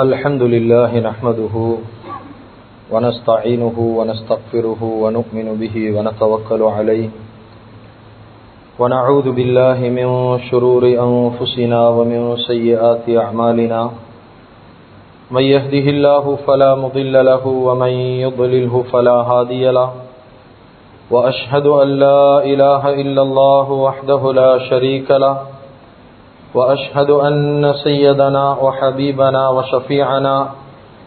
الحمد لله نحمده ونستعينه ونستغفره ونؤمن به ونتوكل عليه ونعوذ بالله من شرور أنفسنا ومن سيئات أعمالنا من يهده الله فلا مضل له ومن يضلله فلا هادي له وأشهد أن لا إله إلا الله وحده لا شريك له وأشهد أن سيدنا وحبيبنا وشفيعنا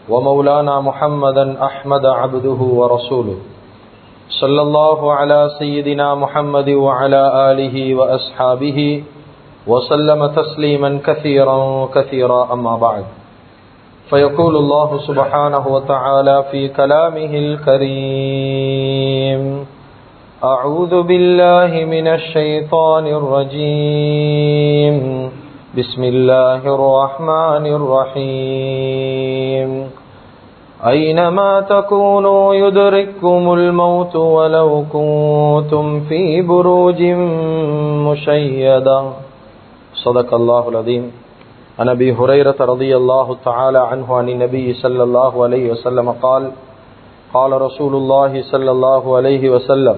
ومولانا محمدا أحمد عبده ورسوله صلى الله على سيدنا محمد وعلى آله وأصحابه وسلم تسليما كثيرا كثيرا أما بعد فيقول الله سبحانه وتعالى في كلامه الكريم أعوذ بالله من الشيطان الرجيم بسم الله الرحمن الرحيم أينما تكونوا يدرككم الموت ولو كنتم في بروج مشيدة صدق الله العظيم عن أبي هريرة رضي الله تعالى عنه عن النبي صلى الله عليه وسلم قال قال رسول الله صلى الله عليه وسلم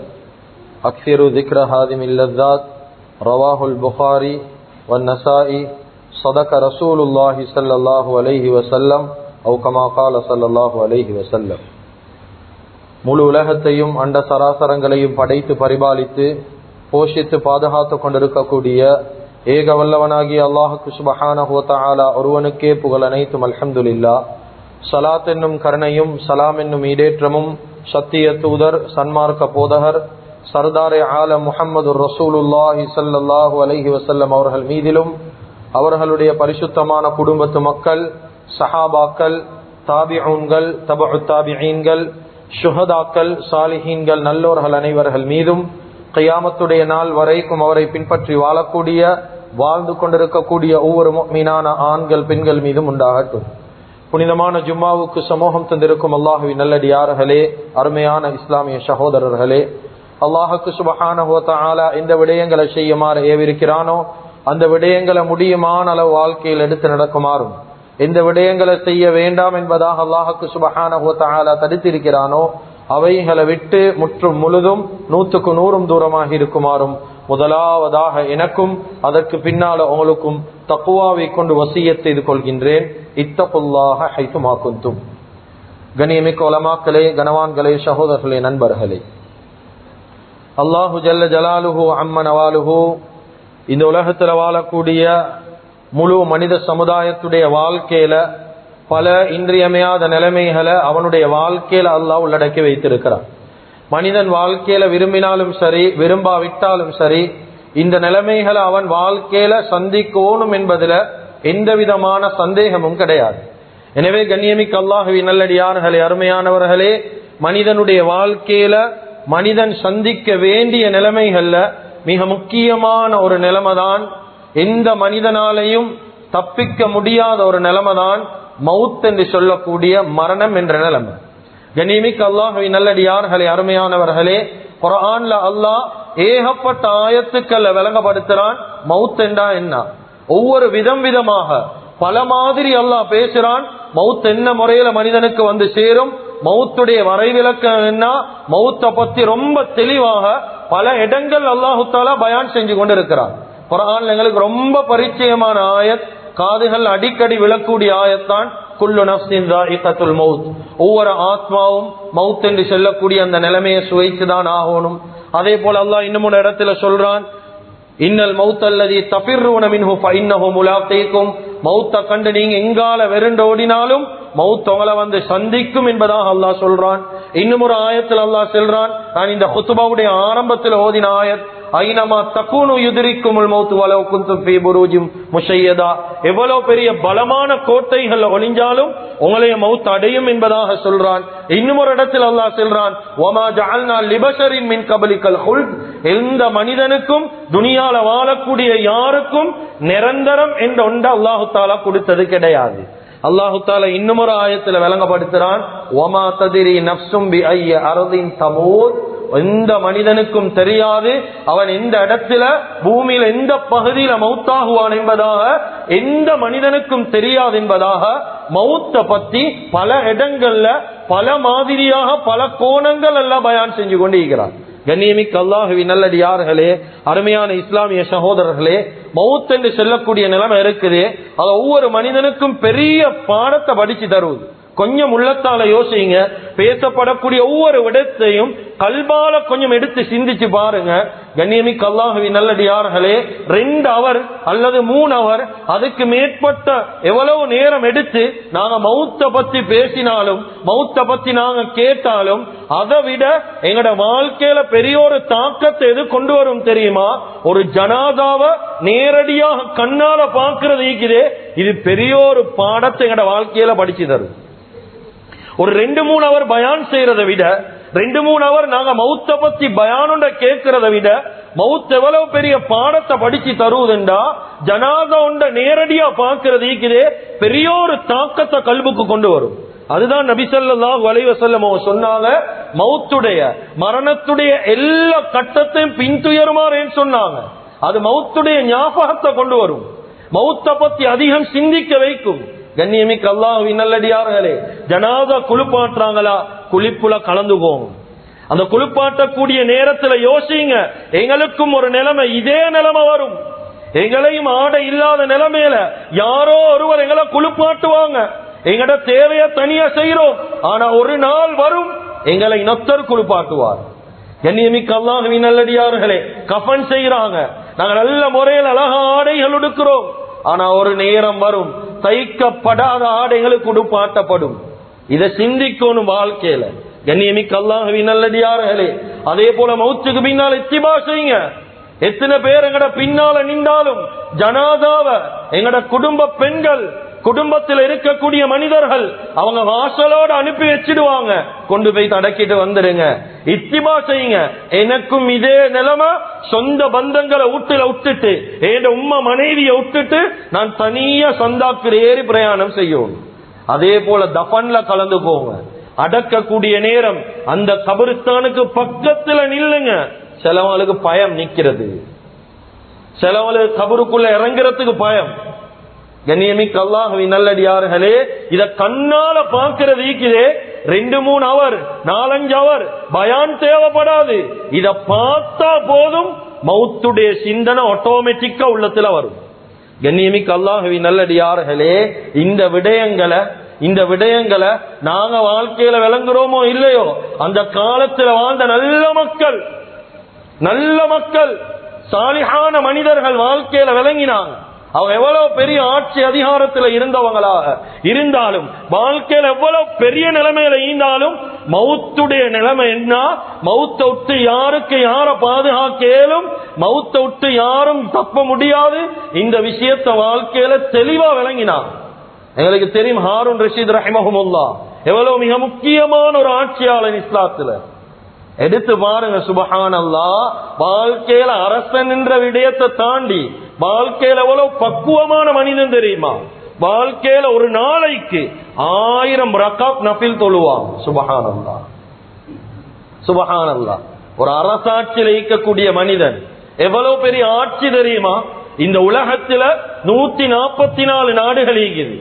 أكثر ذكر هادم اللذات رواه البخاري والنسائي صدق رسول الله صلى الله عليه وسلم أو كما قال صلى الله عليه وسلم. முழு உலகத்தையும் அண்ட சராசரங்களையும் படைத்து பரிபாலித்து போஷித்து பாதுகாத்து கொண்டிருக்கக்கூடிய ஏக வல்லவனாகிய அல்லாஹுக்கு சுப்ஹானஹு வ தஆலா ஒருவனுக்கே புகழ் அனைத்தும். அல்ஹம்துலில்லாஹ். ஸலாத் என்னும் கருணையும் சலாம் என்னும் ஈடேற்றமும் சத்திய தூதர் சன்மார்க்க போதகர் சர்தாரே ஆலம் முஹம்மது ரசூலுல்லாஹி ஸல்லல்லாஹு அலைஹி வஸல்லம் அவர்கள் மீதிலும் அவர்களுடைய பரிசுத்தமான குடும்பத்து மக்கள், சஹாபாக்கள், தாபிஊன்கள், தபஉ தாபிஈன்கள், ஷுஹதாக்கள், சாலிஹீன்கள், நல்லோர்கள் அனைவர்கள் மீதும் கியாமத்துடைய நாள் வரைக்கும் அவரை பின்பற்றி வாழக்கூடிய வாழ்ந்து கொண்டிருக்கக்கூடிய ஒவ்வொரு முஃமினான ஆண்கள் பெண்கள் மீதும் உண்டாகட்டும். புனிதமான ஜும்மாவுக்கு சமூகம் தந்திருக்கும் அல்லாஹுவின் நல்லடியார்களே, அருமையான இஸ்லாமிய சகோதரர்களே, அல்லாஹுக்கு சுப்ஹானஹு வ தஆலா எந்த விடயங்களை செய்யுமாறு ஏவிருக்கிறானோ அந்த விடயங்களை முடியுமான அளவு வாழ்க்கையில் எடுத்து நடக்குமாறும், எந்த விடயங்களை செய்ய வேண்டாம் என்பதாக அல்லாஹுக்கு சுப்ஹானஹு வ தஆலா தடுத்திருக்கிறானோ அவைகளை விட்டு முற்றும் முழுதும் 100க்கு 100 தூரமாக இருக்குமாறும் முதலாவதாக எனக்கும் அதற்கு பின்னால உங்களுக்கும் தக்வாவை கொண்டு வசியத் செய்து கொள்கின்றேன். இத்தகுல்லாஹ ஹைதுமா குன்தும். கண்ணியமிக்க உலமாக்களே, கனவான்களே, சகோதரர்களே, நண்பர்களே, அல்லாஹு ஜல்ல ஜலாலுஹு அம்ம நவாலுஹு இந்த உலகத்தில் வாழக்கூடிய முழு மனித சமுதாயத்துடைய வாழ்க்கையில பல இன்றியமையாத நிலைமைகளை அவனுடைய வாழ்க்கையில அல்லாஹ் உள்ளடக்கி வைத்திருக்கிறான். மனிதன் வாழ்க்கையில விரும்பினாலும் சரி விரும்பாவிட்டாலும் சரி இந்த நிலைமைகளை அவன் வாழ்க்கையில சந்திக்கணும் என்பதுல எந்த விதமான சந்தேகமும் கிடையாது. எனவே கண்ணியமிக்க அல்லாஹுவின் நல்லடியார்களே, அருமையானவர்களே, மனிதனுடைய வாழ்க்கையில மனிதன் சந்திக்க வேண்டிய நிலைமைகள்ல மிக முக்கியமான ஒரு நிலைமைதான், எந்த மனிதனாலையும் தப்பிக்க முடியாத ஒரு நிலைமைதான் மவுத் என்று சொல்லக்கூடிய மரணம் என்ற நிலைமை. கண்ணியமிக்க அல்லாஹுவின் நல்லடியார்களே, அருமையானவர்களே, குர்ஆன்ல அல்லாஹ் ஏகப்பட்ட ஆயத்துக்களை விளங்கப்படுத்துறான். மவுத் என்றா என்ன, ஒவ்வொரு விதமாக பல மாதிரி அல்லாஹ் பேசுறான். மவுத் என்ன முறையில மனிதனுக்கு வந்து சேரும், மவுத்துடைய வரைவிலக்கம் என்ன, மவுத்தை பத்தி ரொம்ப தெளிவாக பல இடங்கள் அல்லாஹு தஆலா பயான் செஞ்சு கொண்டிருக்கிறார். குர்ஆன்ல எங்களுக்கு ரொம்ப பரிச்சயமான ஆயத், காதுகள் அடிக்கடி விழக்கூடிய ஆயத்தான் குல்லு நஃப்ஸின் ஸாயிகத்துல் மவுத். ஒவ்வொரு ஆத்மாவும் மவுத் என்று சொல்லக்கூடிய அந்த நிலைமையை சுவைத்துதான் ஆகணும். அதே போல அல்லாஹ் இன்னும் ஒரு இடத்துல சொல்றான், இன்னல் மவுத் அல்லதி தஃபிர்ரூன மின்ஹு ஃபஇன்னஹு முலாகீக்கும். மவுத்தை கண்டு நீங்க எங்கால வெறுண்டோடினாலும் மவுத் உங்களை வந்து சந்திக்கும் என்பதாக அல்லாஹ் சொல்றான். இன்னும் ஒரு ஆயத்தில் அல்லாஹ் சொல்றான், நான் இந்த குத்பாவுடைய ஆரம்பத்தில் ஓதின ஆயத், ஐனமா தகூனு யுத்ரிக்குமுல் மவுத் வலவ் குன்தும் ஃபீ புரூஜின் முஷய்யதா. எவ்வளவு பெரிய பலமான கோட்டைகள் ஒளிஞ்சாலும் உங்களைய மவுத் அடையும் என்பதாக சொல்றான். இன்னும் ஒரு இடத்தில் அல்லாஹ் சொல்றான், வமா ஜஅல்னா லிபஷரின் மின் கப்லிகல் ஹுல்த். எந்த மனிதனுக்கும் துனியால வாழக்கூடிய யாருக்கும் நிரந்தரம் என்ற ஒன்று அல்லாஹு தஆலா கொடுத்தது கிடையாது. அல்லாஹு தஆலா இன்னும் ஒரு ஆயத்துல விளங்கப்படுத்துறான், வமா தத்ரி நஃப்ஸும் பி ஐய அர்தின் தமூத். எந்த மனிதனுக்கும் தெரியாது அவன் எந்த இடத்துல பூமியில எந்த பகுதியில மௌத்தாகுவான் என்பதாக எந்த மனிதனுக்கும் தெரியாது என்பதாக மௌத்த பத்தி பல இடங்கள்ல பல மாதிரியாக பல கோணங்கள் எல்லாம் பயான் செஞ்சு கொண்டிருக்கிறார். கண்ணியமிக்க அல்லாஹுவின் நல்லடியார்களே, அருமையான இஸ்லாமிய சகோதரர்களே, மௌத் என்று சொல்லக்கூடிய நிலைமை இருக்குது. அது ஒவ்வொரு மனிதனுக்கும் பெரிய பாடத்தை படிச்சு தருவது. கொஞ்சம் உள்ளத்தால யோசிங்க. பேசப்படக்கூடிய ஒவ்வொரு விடத்தையும் கல்பால கொஞ்சம் எடுத்து சிந்திச்சு பாருங்க. கண்ணியமிக்க அல்லாஹுவின் நல்லடியார்களே, 2 hour அல்லது 3 hour அதுக்கு மேற்பட்ட எவ்வளவு நேரம் எடுத்து நாங்க மௌத்த பத்தி பேசினாலும் மௌத்த பத்தி நாங்க கேட்டாலும் அதை விட எங்கட வாழ்க்கையில பெரிய ஒரு தாக்கத்தை எது கொண்டு வரும் தெரியுமா? ஒரு ஜனாதாவை நேரடியாக கண்ணால பாக்குறது இருக்குதே, இது பெரிய ஒரு பாடத்தை எங்கட வாழ்க்கையில படிச்சு தரும். ஒரு 2-3 hour பயான் செய்யறதை விட 2-3 hour நாங்க மௌத்த பத்தி பயானுண்ட கேட்கிறத விட மௌத் எவ்வளவு பெரிய பாடத்தை படிச்சு தருவதுண்டா ஜனாதா உண்ட நேரடியா பாக்குறது இருக்குதே பெரிய ஒரு தாக்கத்தை கல்புக்கு கொண்டு வரும். அதுதான் நபி ஸல்லல்லாஹு அலைஹி வஸல்லம் சொன்னாங்க, மௌத்துடைய மரணத்துடைய எல்லா கட்டத்தையும் பின்துயருமாறேன்னு சொன்னாங்க. அது மௌத்துடைய ஞாபகத்தை கொண்டு வரும், மௌத்த பத்தி அதிகம் சிந்திக்க வைக்கும். கண்ணியமிக்க அல்லாஹ்வின் நல்லடியார்களே, ஜனாதா குளிப்பாட்டுறாங்களா, குளிப்புல கலந்துக்கோங்க. அந்த குளிப்பாட்டக்கூடிய நேரத்துல யோசிங்க, எங்களுக்கும் ஒரு நிலைமை இதே நிலைமை வரும். எங்களையும் ஆடை இல்லாத நிலைமையில யாரோ ஒருவர் எங்களை குளிப்பாட்டுவாங்க. எங்கட தேவைய தனியா செய்யறோம், ஆனா ஒரு நாள் வரும் எங்களை இன்னொருத்தர் குளிப்பாட்டுவார். கண்ணியமிக்க அல்லாஹ்வின் நல்லடியார்களே, கஃபன் செய்யறாங்க, நாங்க நல்ல முறையில் அழகா ஆடைகள் உடுக்கிறோம், ஆனா ஒரு நேரம் வரும் தைக்கப்படாத ஆடைகளுக்கு உடுப்பாட்டப்படும். இதை சிந்திக்கணும் வாழ்க்கையில. கண்ணியமிக்க அல்லாஹ்வின் நல்லடியார்களே, அதே போல மௌத்துக்கு பின்னால் இத்திபா செய்யுங்க. எத்தனை பேர் எங்கட பின்னால நின்றாலும் ஜனாதாவ எங்கட குடும்ப பெண்கள், குடும்பத்தில் இருக்கக்கூடிய மனிதர்கள் அவங்க வாசலோடு அனுப்பி வச்சிடுவாங்க, கொண்டு போய் அடக்கிட்டு வந்துடுங்க. இத்திபா செய்யுங்க. எனக்கும் இதே நிலைமை, சொந்த பந்தங்களை வீட்டுல விட்டுட்டு என் உம்மா மனைவியை விட்டுட்டு நான் தனியா சந்தாக்கு ஏறி பிரயாணம் செய்யும். அதே போல தஃபன்ல கலந்து போங்க. அடக்கக்கூடிய நேரம் அந்த கபரிஸ்தானுக்கு பக்கத்துல நில்லுங்க. சிலவங்களுக்கு பயம் நிக்கிறது, சிலவங்களுக்கு கபருக்குள்ள இறங்குறதுக்கு பயம். கண்ணியமிக்க அல்லாஹ்வின் நல்லடியார்களே, இத கண்ணால பாக்குறது இருக்குதே 2-3 hour 4-5 hour பயான் தேவைப்படாது. இத பார்த்தா போதும் மௌத்துடைய சிந்தனை ஆட்டோமேட்டிக்கா உள்ளத்துல வரும். கண்ணியமிக்க அல்லாஹ்வின் நல்லடியார்களே, இந்த விடயங்களை நாங்க வாழ்க்கையில விளங்குறோமோ இல்லையோ, அந்த காலத்துல வாழ்ந்த நல்ல மக்கள் சாலிஹான மனிதர்கள் வாழ்க்கையில விளங்கினாங்க. அவங்க எவ்வளவு பெரிய ஆட்சி அதிகாரத்துல இருந்தவங்களாக இருந்தாலும், வாழ்க்கையில எவ்வளவு பெரிய நிலைமையில இருந்தாலும், மௌத்துடைய நிலைமை என்ன, மௌத்தை விட்டு யாருக்கு யார பாதுகாக்கலும், மௌத்தை விட்டு யாரும் தப்ப முடியாது, இந்த விஷயத்தை வாழ்க்கையில தெளிவா விளங்கினாங்க. எங்களுக்கு தெரியும் ஹாரூன் ரஷீத் ரஹிமஹுல்லாஹ் எவ்வளவு மிக முக்கியமான ஒரு ஆட்சியாளர் இஸ்லாத்துல. எடுத்து பாருங்க, சுப்ஹானல்லாஹ், வாழ்க்கையில அரசன் என்ற விடயத்தை தாண்டி வாழ்க்கையில எவ்வளவு பக்குவமான மனிதன் தெரியுமா? வாழ்க்கையில ஒரு நாளைக்கு 1000 ரகாத் நஃபில் தொழுவான். சுப்ஹானல்லாஹ், சுப்ஹானல்லாஹ். ஒரு அரசாட்சியில் இருக்கக்கூடிய மனிதன் எவ்வளவு பெரிய ஆட்சி தெரியுமா? இந்த உலகத்துல 144 நாடுகள் இருக்குது.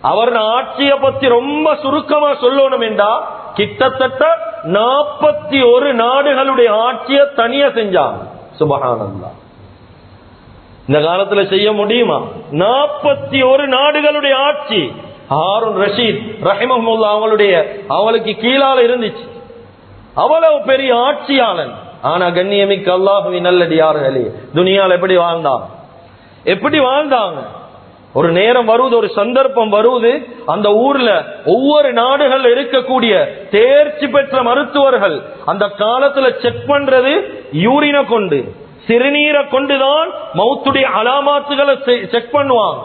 அவர் ஆட்சியை பத்தி ரொம்ப சுருக்கமா சொல்லணும் என்றா கிட்டத்தட்ட 41 நாடுகளுடைய ஆட்சியை தனியா செஞ்சாங்க. சுப்ஹானல்லாஹ். இந்த காலத்துல செய்ய முடியுமா? 41 நாடுகளுடைய ஆட்சி ஹாரூன் ரஷீத் ரஹிமஹுல்லாஹ் அவங்களுக்கு கீழால இருந்துச்சு. அவ்வளவு பெரிய ஆட்சியாளன். ஆனா கண்ணியமிக்க அல்லாஹ்வின் நல்லடியார்களே, துனியால எப்படி வாழ்ந்தாங்க? ஒரு நேரம் வருவது, ஒரு சந்தர்ப்பம் வருவது, அந்த ஊர்ல ஒவ்வொரு நாடுகள் இருக்கக்கூடிய தேர்ச்சி பெற்ற மருத்துவர்கள் அந்த காலத்துல செக் பண்றது யூரினை கொண்டு, சிறுநீரை கொண்டுதான் மௌத்துடைய அலாமாத்துகளை செக் பண்ணுவாங்க,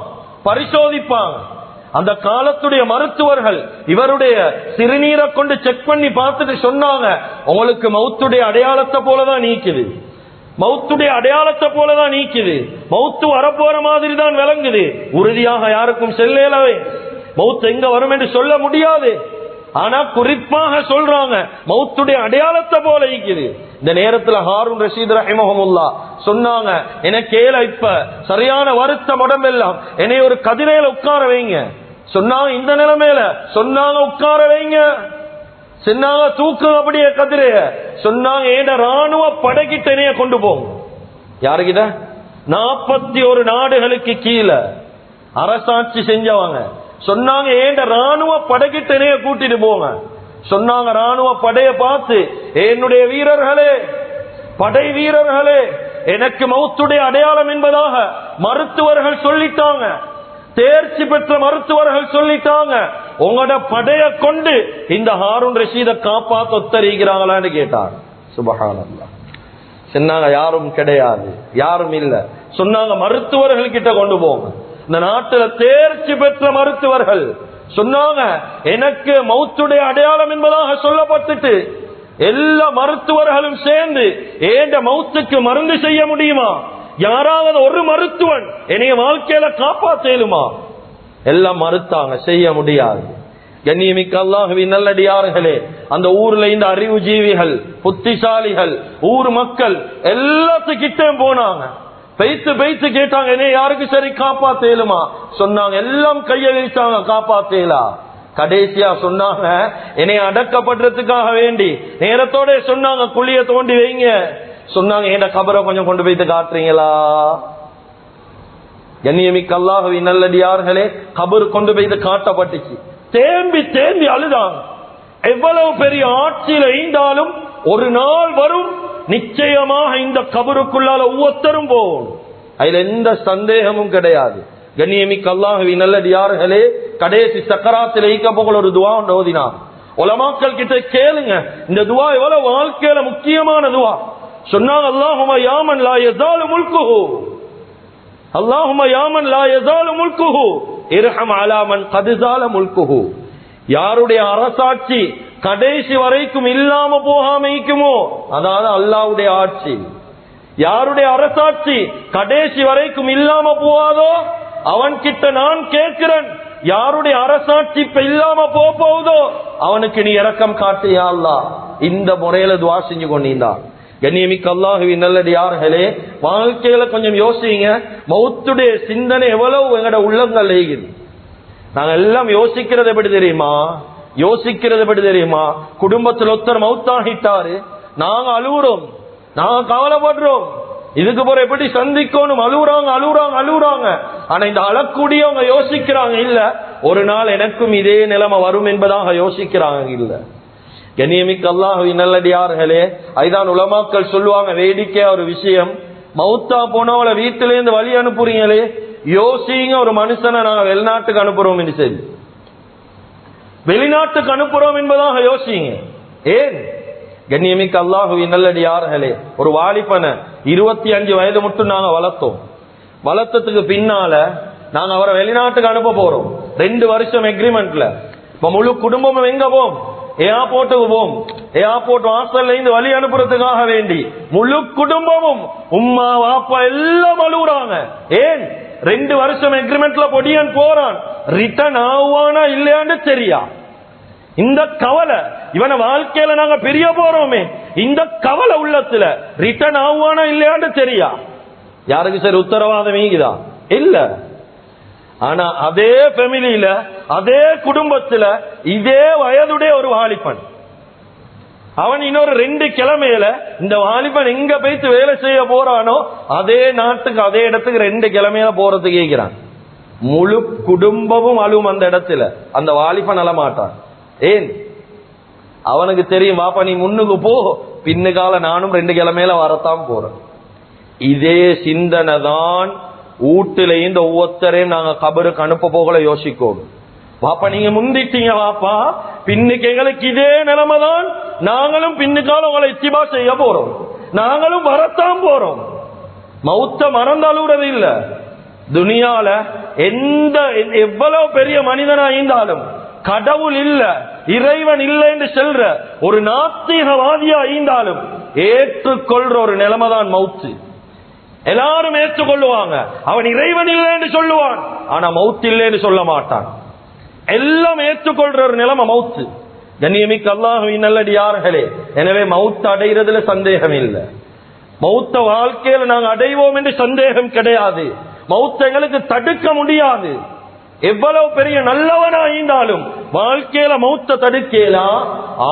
பரிசோதிப்பாங்க. அந்த காலத்துடைய மருத்துவர்கள் இவருடைய சிறுநீரை கொண்டு செக் பண்ணி பார்த்துட்டு சொன்னாங்க, உங்களுக்கு மௌத்துடைய அடையாளத்தை போலதான் நீக்குது, மௌத்துடைய அடையாளத்தை போலதான் நீக்குது, மௌத்து வரப்போற மாதிரி தான் விளங்குது. உறுதியாக யாருக்கும் செல்லவே மௌத்து எங்க வரும் என்று சொல்ல முடியாது. ஆனா குறிப்பாக சொல்றாங்க மௌத்துடைய அடையாளத்தை போல இருக்குது. இந்த நேரத்துல ஹாரூன் ரஷீத் ரஹிமஹுல்லாஹ் சொன்னாங்க, எனக்கு கேள இப்ப சரியான வருத்தம் உடம்பெல்லாம், என்னை ஒரு கதிரையில உட்கார வைங்க சொன்னாங்க. இந்த நிலைமையில சொன்னாங்க உட்கார வைங்க சொன்னாங்க, தூக்கு அப்படியே கதிரைய சொன்னாங்க, ஏட ராணுவ படைக்கிட்ட என்னைய கொண்டு போங்க. யாருக்கிட்ட? 41 நாடுகளுக்கு கீழே அரசாட்சி செஞ்சவங்க சொன்னாங்க, ஏண்ட ராணுவ படைக்கிட்ட என்னைய கூட்டிட்டு போங்க சொன்னாங்க. ராணுவ படைய பார்த்து, என்னுடைய வீரர்களே, படை வீரர்களே, எனக்கு மௌத்துடைய அடையாளம் என்பதாக மருத்துவர்கள் சொல்லிட்டாங்க, தேர்ச்சி பெற்ற மருத்துவர்கள் சொல்லிட்டாங்க, உங்களோட படைய கொண்டு இந்த ஹாரூன் ரஷீத காப்பாத்த ஒத்தரிக்கிறாங்களான்னு கேட்டாங்க. சுப்ஹானல்லாஹ். சொன்னாங்க யாரும் கிடையாது, யாரும் இல்ல சொன்னாங்க. மருத்துவர்கள் கிட்ட கொண்டு போங்க, இந்த நாட்டுல தேர்ச்சி பெற்ற மருத்துவர்கள் சொன்னாங்க, எனக்கு மௌத்துடைய அடையாளம் என்பதாக சொல்லப்பட்டுட்டு எல்லா மருத்துவர்களும் சேர்ந்து ஏண்ட மௌத்துக்கு மருந்து செய்ய முடியுமா? யாராவது ஒரு மருத்துவன் என்னைய வாழ்க்கையில காப்பாற்றேலுமா? எல்லாம் மறுத்தாங்க, செய்ய முடியாது. கண்ணியமிக்க அல்லாஹ்வின் நல்லடியார்களே, அந்த ஊர்ல இந்த அறிவு ஜீவிகள், புத்திசாலிகள், ஊர் மக்கள் எல்லாத்துக்கிட்டே போனாங்க. பெய்த்து கேட்டாங்க, என்னை யாருக்கு சரி காப்பாத்தேலுமா? சொன்னாங்க, எல்லாம் கைய விரிச்சாங்க, காப்பாத்தேலா. கடைசியா சொன்னாங்க, என்னை அடக்கப்படுறதுக்காக வேண்டி நேரத்தோட சொன்னாங்க, குழிய தோண்டி வைங்க சொன்னாங்க. என் கபரை கொஞ்சம் கொண்டு போய்த்து காட்டுறீங்களா? கண்ணியமிக்க அல்லாஹ்வின் நல்லடியார்களே, கபர் கொண்டு போய்த்து காட்டப்பட்டுச்சு. தேம்பி அழுதாங்க. எவ்வளவு பெரிய ஆட்சியில இருந்தாலும் ஒரு நாள் வரும், நிச்சயமாக இந்த கபருக்குள்ளால ஒவ்வொருத்தரும் போகும், அதுல எந்த சந்தேகமும் கிடையாது. கண்ணியமிக்க அல்லாஹ்வின் நல்லடியார்களே, கடைசி சக்கராத்தில் ஈக்கப்போல ஒரு துவா ஓதினார். உலமாக்கள் கிட்ட கேளுங்க, இந்த துவா எவ்வளவு வாழ்க்கையில முக்கியமான துவா. சொன்னாங்க, அல்லாஹும்ம யாமன் லா யஸாலு முல்குஹு, அல்லாஹும்ம யாமன் லா யஸாலு முல்குஹு இர்ஹம் அலா மன் கத் ஸால முல்குஹு. யாருடைய அரசாட்சி கடைசி வரைக்கும் இல்லாம போகாம இருக்குமோ, அதாவது அல்லாஹ்வுடைய ஆட்சி, யாருடைய அரசாட்சி கடைசி வரைக்கும் இல்லாம போகாதோ அவன் கிட்ட நான் கேட்கிறேன், யாருடைய அரசாட்சி இப்ப இல்லாம போகுதோ அவனுக்கு நீ இரக்கம் காட்டியா அல்லாஹ். இந்த முறையில துஆ செஞ்சு கொண்டிருந்தார். கண்ணியமிக்க அல்லாஹ்வின் நல்லடியார்களே, வாழ்க்கையில கொஞ்சம் யோசிங்க, மௌத்துடைய சிந்தனை எவ்வளவு எங்கட உள்ளங்கள் ஏகுது. நாங்க எல்லாம் யோசிக்கிறது எப்படி தெரியுமா? குடும்பத்தில் ஒருத்தர் மௌத்தாகிட்டாரு, நாங்க அழுகுறோம், நாங்க கவலைப்படுறோம், இதுக்கு போற எப்படி சந்திக்கணும், அழுகுறாங்க. ஆனா இந்த அழக்கூடியவங்க யோசிக்கிறாங்க, இல்ல ஒரு நாள் எனக்கும் இதே நிலைமை வரும் என்பதாக யோசிக்கிறாங்க. இல்ல கண்ணியமிக்க அல்லாஹ்வின் நல்லடியார்களே, ஐதான் உலமாக்கள் சொல்லுவாங்க, வேடிக்கையா ஒரு விஷயம், மௌத்தா போனவளை வீட்டிலேருந்து வழி அனுப்புறீங்களே, யோசிங்க, ஒரு மனுஷனை நாங்க வெளிநாட்டுக்கு அனுப்புறோம் என்று சரி, வெளிநாட்டுக்கு அனுப்புறோம் என்பதாக யோசிங்க. ஏன்? கண்ணியமிக்க அல்லாஹ்வின் நல்லடியார்களே, ஒரு வாலிபனை 25 வயது மட்டும் நாங்க வளர்த்ததுக்கு பின்னால நாங்க அவரை வெளிநாட்டுக்கு அனுப்ப போறோம். 2 வருஷம் எக்ரிமெண்ட்ல. இப்ப முழு குடும்பமும் எங்க போம்? ஏர்போர்ட்டுக்கு போம். ஏர்போர்ட் வாசல்ல இருந்து வழி அனுப்புறதுக்காக வேண்டி முழு குடும்பமும், உம்மா வாப்பா எல்லாம் அழுகுறாங்க. ஏன்? 2 வருஷம் எக்ரிமெண்ட்ல பொடியன் போறான், ரிட்டர்ன் ஆவானா இல்லையான்னு தெரியா. இந்த கவலை, இவன வாழ்க்கையில நாங்க பெரிய போறோமே, இந்த கவலை உள்ளத்துல, ரிட்டர்ன் ஆவானா இல்லையான்னு தெரியா. யாருக்கு சரி உத்தரவாதம் ஈகுதா? இல்ல. ஆனா அதே ஃபேமிலியில, அதே குடும்பத்துல, இதே வயதுடைய ஒரு வாலிபன், அவன் இன்னொரு 2 கிழமையில இந்த வாலிபன் எங்க போயிட்டு வேலை செய்ய போறானோ அதே நாட்டுக்கு, அதே இடத்துக்கு 2 கிழமையில போறதுக்கு கேட்கிறான். முழு குடும்பமும் அழுவும் அந்த இடத்துல, அந்த வாலிபன் அழமாட்டான். ஏன்? அவனுக்கு தெரியும், வாப்பா நீ முன்னுக்கு போ, பின்னுக்கால நானும் 2 கிழமையில வரத்தான் போறேன். இதே சிந்தனை தான் வீட்டுல இந்த ஒவ்வொருத்தரையும் நாங்க கபருக்கு அனுப்ப போகல யோசிக்கோம். வாப்பா நீங்க முந்திட்டீங்க, வாப்பா பின்னுக்கு எங்களுக்கு இதே நிலைமை தான், நாங்களும் பின்னுக்கால உங்களை இத்திபா செய்ய போறோம், நாங்களும் வரத்தான் போறோம். மௌத்த மறந்து அழுகுறது இல்ல. துனியால எவ்வளவு பெரிய மனிதனா இருந்தாலும், கடவுள் இல்ல, இறைவன் இல்லை என்று சொல்ற ஒரு நாத்திகவாதியா இருந்தாலும் ஏற்றுக்கொள்ற ஒரு நிலைமை தான் மௌத்து. எல்லாரும் ஏற்றுக்கொள்ளுவாங்க, அவன் இறைவன் இல்லை என்று சொல்லுவான், ஆனா மௌத்து இல்லை என்று சொல்ல மாட்டான். எல்லாம் ஏற்றுக்கொள்ற ஒரு நிலைமை மௌத்து. கண்ணியமிக்க அல்லாஹ்வின் நல்லடியார்களே, எனவே மௌத் அடைகிறதுல சந்தேகம் இல்லை. மௌத்த வாழ்க்கையில நாங்க அடைவோம் என்று சந்தேகம் கிடையாது. மௌத்த எங்களுக்கு தடுக்க முடியாது. எவ்வளவு பெரிய நல்லவனா இருந்தாலும் வாழ்க்கையில மௌத்த தடுக்கலாம்.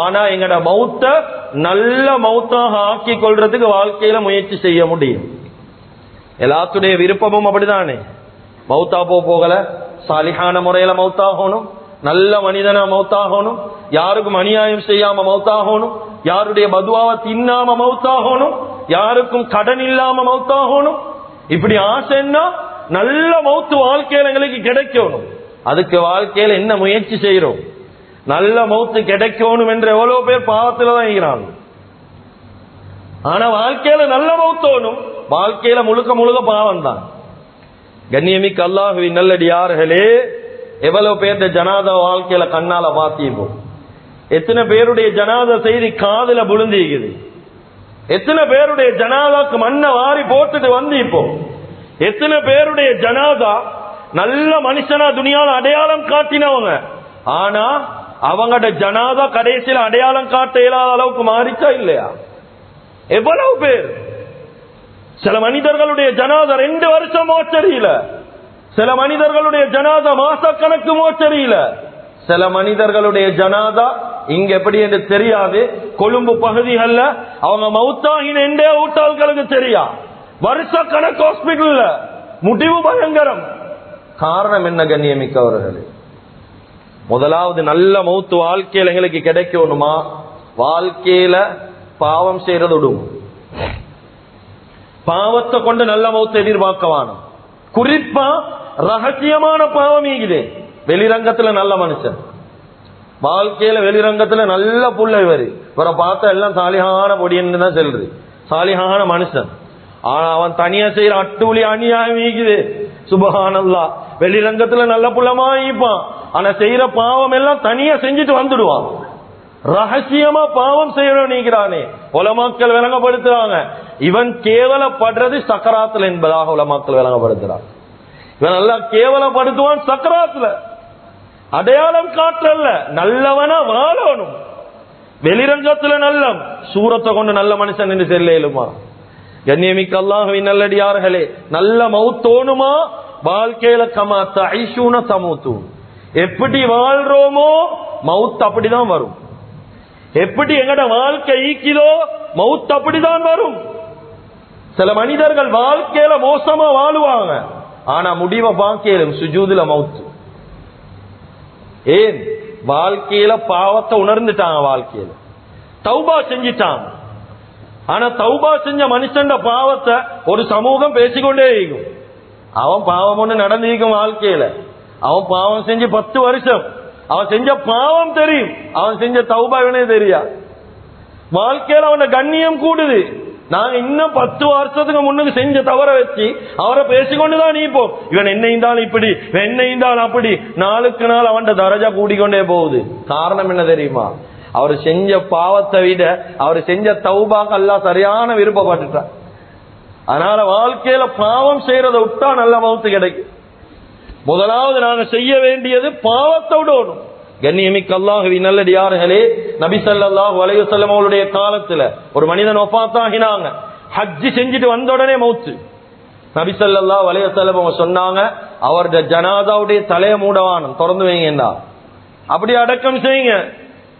ஆனா எங்கட மௌத்த நல்ல மௌத்தாக ஆக்கி கொள்றதுக்கு வாழ்க்கையில முயற்சி செய்ய முடியும். எல்லாத்துடைய விருப்பமும் அப்படிதானே. மௌத்தா போகல சாலிஹான முறையில மௌத்தாகணும், நல்ல மனிதனா மௌத்தாகணும், யாருக்கும் அநியாயம் செய்யாம மௌத்தாகணும், யாருடைய பதுவாவை தின்னாம மௌத்தாகணும், யாருக்கும் கடன் இல்லாம மௌத்தாகணும். இப்படி ஆசைன்னா நல்ல மௌத்து வாழ்க்கையில எங்களுக்கு கிடைக்கணும். அதுக்கு வாழ்க்கையில என்ன முயற்சி செய்யறோம்? நல்ல மௌத்து கிடைக்கணும் என்று எவ்வளவு பேர் பாவத்துல தான் இருக்கிறாங்க. ஆனா வாழ்க்கையில நல்ல மௌத்தோனும், வாழ்க்கையில முழுக்க முழுக்க பாவம் தான். கண்ணியமிக்க அல்லாஹ்வின் நல்லடியார்களே, எவ்வளவு பேருடைய ஜனாதா வாழ்க்கையில கண்ணால பாத்திப்போம். எத்தனை பேருடைய ஜனாதா செய்தி காதுல புழுந்திக்குது. எத்தனை பேருடைய ஜனாதாக்கு மண்ணை வாரி போட்டுட்டு வந்து இப்போ எத்தனை பேருடைய ஜனாதா நல்ல மனுஷனா துனியால அடையாளம் காட்டினவங்க, ஆனா அவங்களோட ஜனாதா கடைசியில் அடையாளம் காட்ட இயலாத அளவுக்கு மாறிச்சா இல்லையா? எவ்வளவு பேர். சில மனிதர்களுடைய ஜனாதா 2 வருஷம் மோச்சரியில, சில மனிதர்களுடைய ஜனாதா மாசக்கணக்கு மோச்சரியில, சில மனிதர்களுடைய ஜனாதா இங்க எப்படி என்று தெரியாது. கொழும்பு பகுதிகள்ல அவங்க மௌத்தாகின எண்டே ஊட்டாள்களுக்கு தெரியா. வருஷ கணக்கு ஹாஸ்பிட்டல்ல, முடிவு பயங்கரம். காரணம் என்ன கண்ணியமிக்கவர்களே? முதலாவது நல்ல மௌத்து வாழ்க்கையில எங்களுக்கு கிடைக்கணுமா? வாழ்க்கையில பாவம் செய்யறது விடும். பாவத்தை கொண்டு நல்ல மௌத்தை எதிர்பார்க்கவான. குறிப்பா ரகசியமான பாவம் ஈகுது. வெளிரங்கத்துல நல்ல மனுஷன், வாழ்க்கையில வெளிரங்கத்துல நல்ல புள்ள, இவரை பார்த்தா எல்லாம் சாலிஹான பொடின்னு தான் சொல்றது, சாலிஹான மனுஷன். ஆனா அவன் தனியா செய்யற அட்டூழி அநியாயம் ஈகுது. சுபஹானல்லாஹ். வெளிரங்கத்துல நல்ல புள்ளமா ஈப்பான், ஆனா செய்யற பாவம் எல்லாம் தனியா செஞ்சுட்டு வந்துடுவான். ரகசியமா பாவம் செய்யணும் நீக்கிறானே, உலமாக்கள் விளங்கப்படுத்துறாங்க. இவன் கேவலப்படுறது சக்கராத்துல என்பதாக உலமாக்கள் விளங்கப்படுத்துறான். இவன் நல்லா கேவலப்படுத்துவான் சக்கராத்துல. அடையாளம் காட்டல, நல்லவனா வாழணும். வெளிரங்கத்துல நல்ல சூரத்தை கொண்டு நல்ல மனுஷன் என்று செல்லுமா? கண்ணியமிக்க அல்லாஹ்வின் நல்லடியார்களே, நல்ல மௌத்தோனுமா வாழ்க்கையில கமா தஐஷூன தமூத்தூன். எப்படி வாழ்றோமோ மவுத் அப்படிதான் வரும். எப்படி எங்கட வாழ்க்கை ஈக்கிலோ மவுத் அப்படிதான் வரும். சில மனிதர்கள் வாழ்க்கையில மோசமா வாழுவாங்க, ஆனா முடிவை பாக்கியலும் சுஜூதுல மவுத்து. ஏன்? வாழ்க்கையில பாவத்தை உணர்ந்துட்டாங்க, வாழ்க்கையில தௌபா செஞ்சிட்டாங்க. ஆனா தௌபா செஞ்ச மனுஷன் பாவத்தை ஒரு சமூகம் பேசிக்கொண்டே இருக்கும். அவன் பாவம் ஒண்ணு நடந்திருக்கும் வாழ்க்கையில, அவன் பாவம் செஞ்சு 10 வருஷம், அவன் செஞ்ச பாவம் தெரியும், அவன் செஞ்ச தௌபா இவனே தெரியா. வாழ்க்கையில அவன கண்ணியம் கூடுது. நாங்க இன்னும் 10 வருஷத்துக்கு முன்னுக்கு செஞ்ச தவற வச்சு அவரை பேசிக்கொண்டுதான் நீப்போம். இவன் என்ன இருந்தாலும் இப்படி, என்ன இருந்தாலும் அப்படி. நாளுக்கு நாள் அவன் தரஜா கூடிக்கொண்டே போகுது. காரணம் என்ன தெரியுமா? அவர் செஞ்ச பாவத்தை விட அவர் செஞ்ச தௌபாக்கு அல்லாஹ் சரியான விருப்பப்பட்டுட்டார். அதனால வாழ்க்கையில பாவம் செய்யறதை விட்டா நல்ல மவுத்து கிடைக்கும். முதலாவது நாங்க செய்ய வேண்டியது பாவத்தை விடணும். கண்ணியமிக்க அல்லாஹ்வின் நல்லடியார்களே, நபி ஸல்லல்லாஹு அலைஹி வஸல்லம் அவருடைய காலத்துல ஒரு மனிதன் வஃபாத்தாகினாங்க. ஹஜ் செஞ்சுட்டு வந்த உடனே மௌத்து. நபி ஸல்லல்லாஹு அலைஹி வஸல்லம் அவங்க சொன்னாங்க, அவருடைய ஜனாதாவுடைய தலையை மூடவானம் திறந்து வைங்கடா, அப்படி அடக்கம் செய்யுங்க.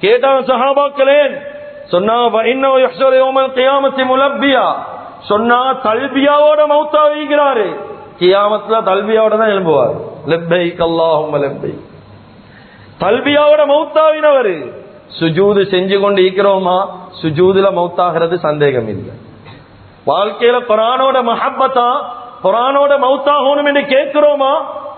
கேட்டாங்க சஹாபாக்களே, சொன்னாங்க இன்னஹு யஹ்ஷரு யௌமல் கியாமத்தி முலப்பியா. சொன்னாங்க தல்பியாவோட மௌத்தா வைக்கிறாரு, கியாமத்துல தல்பியாவோட தான் எழும்புவார். லப்பைக் அல்லாஹும்ம லப்பைக். தல்பியாவோட மௌத்தாவினவர். சுஜூது செஞ்சு கொண்டு இருக்கிறோமா? சுஜூதுல மௌத்தாகிறது சந்தேகம் இல்லை. வாழ்க்கையில குர்ஆனோட மஹப்பத்தா, குர்ஆனோட மௌத்தாகணும் என்று கேட்கிறோமா?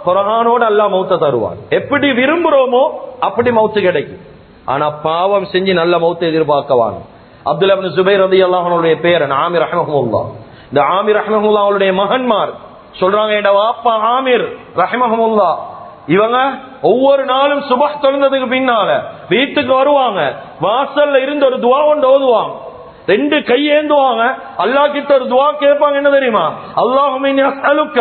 குர்ஆனோட அல்லாஹ் மௌத்த தருவான். எப்படி விரும்புறோமோ அப்படி மௌத்து கிடைக்கும். ஆனா பாவம் செஞ்சு நல்ல மௌத்தை எதிர்பார்க்கவான். அப்துல்லா இப்னு ஜுபைர் ரலியல்லாஹு அன்ஹுடைய பேரன் ஆமிர் ரஹ்மஹுல்லாஹ். இந்த ஆமிர் ரஹ்மஹுல்லாஹ் அவருடைய மகன்மார் சொல்றாங்க, என் வாப்பா ஆமிர் ரஹ்மஹுல்லாஹ் இவங்க ஒவ்வொரு நாளும் சுபஹ் தொழுந்ததுக்கு பின்னால வீட்டுக்கு வருவாங்க. வாசல்ல இருந்து ஒரு துஆ ஒன்று ஓதுவாங்க. 2 கையேந்துவாங்க. அல்லாஹ் கிட்ட ஒரு துஆ கேட்பாங்க. என்ன தெரியுமா? அல்லாஹும்ம இன்னி அஸ்அலுக,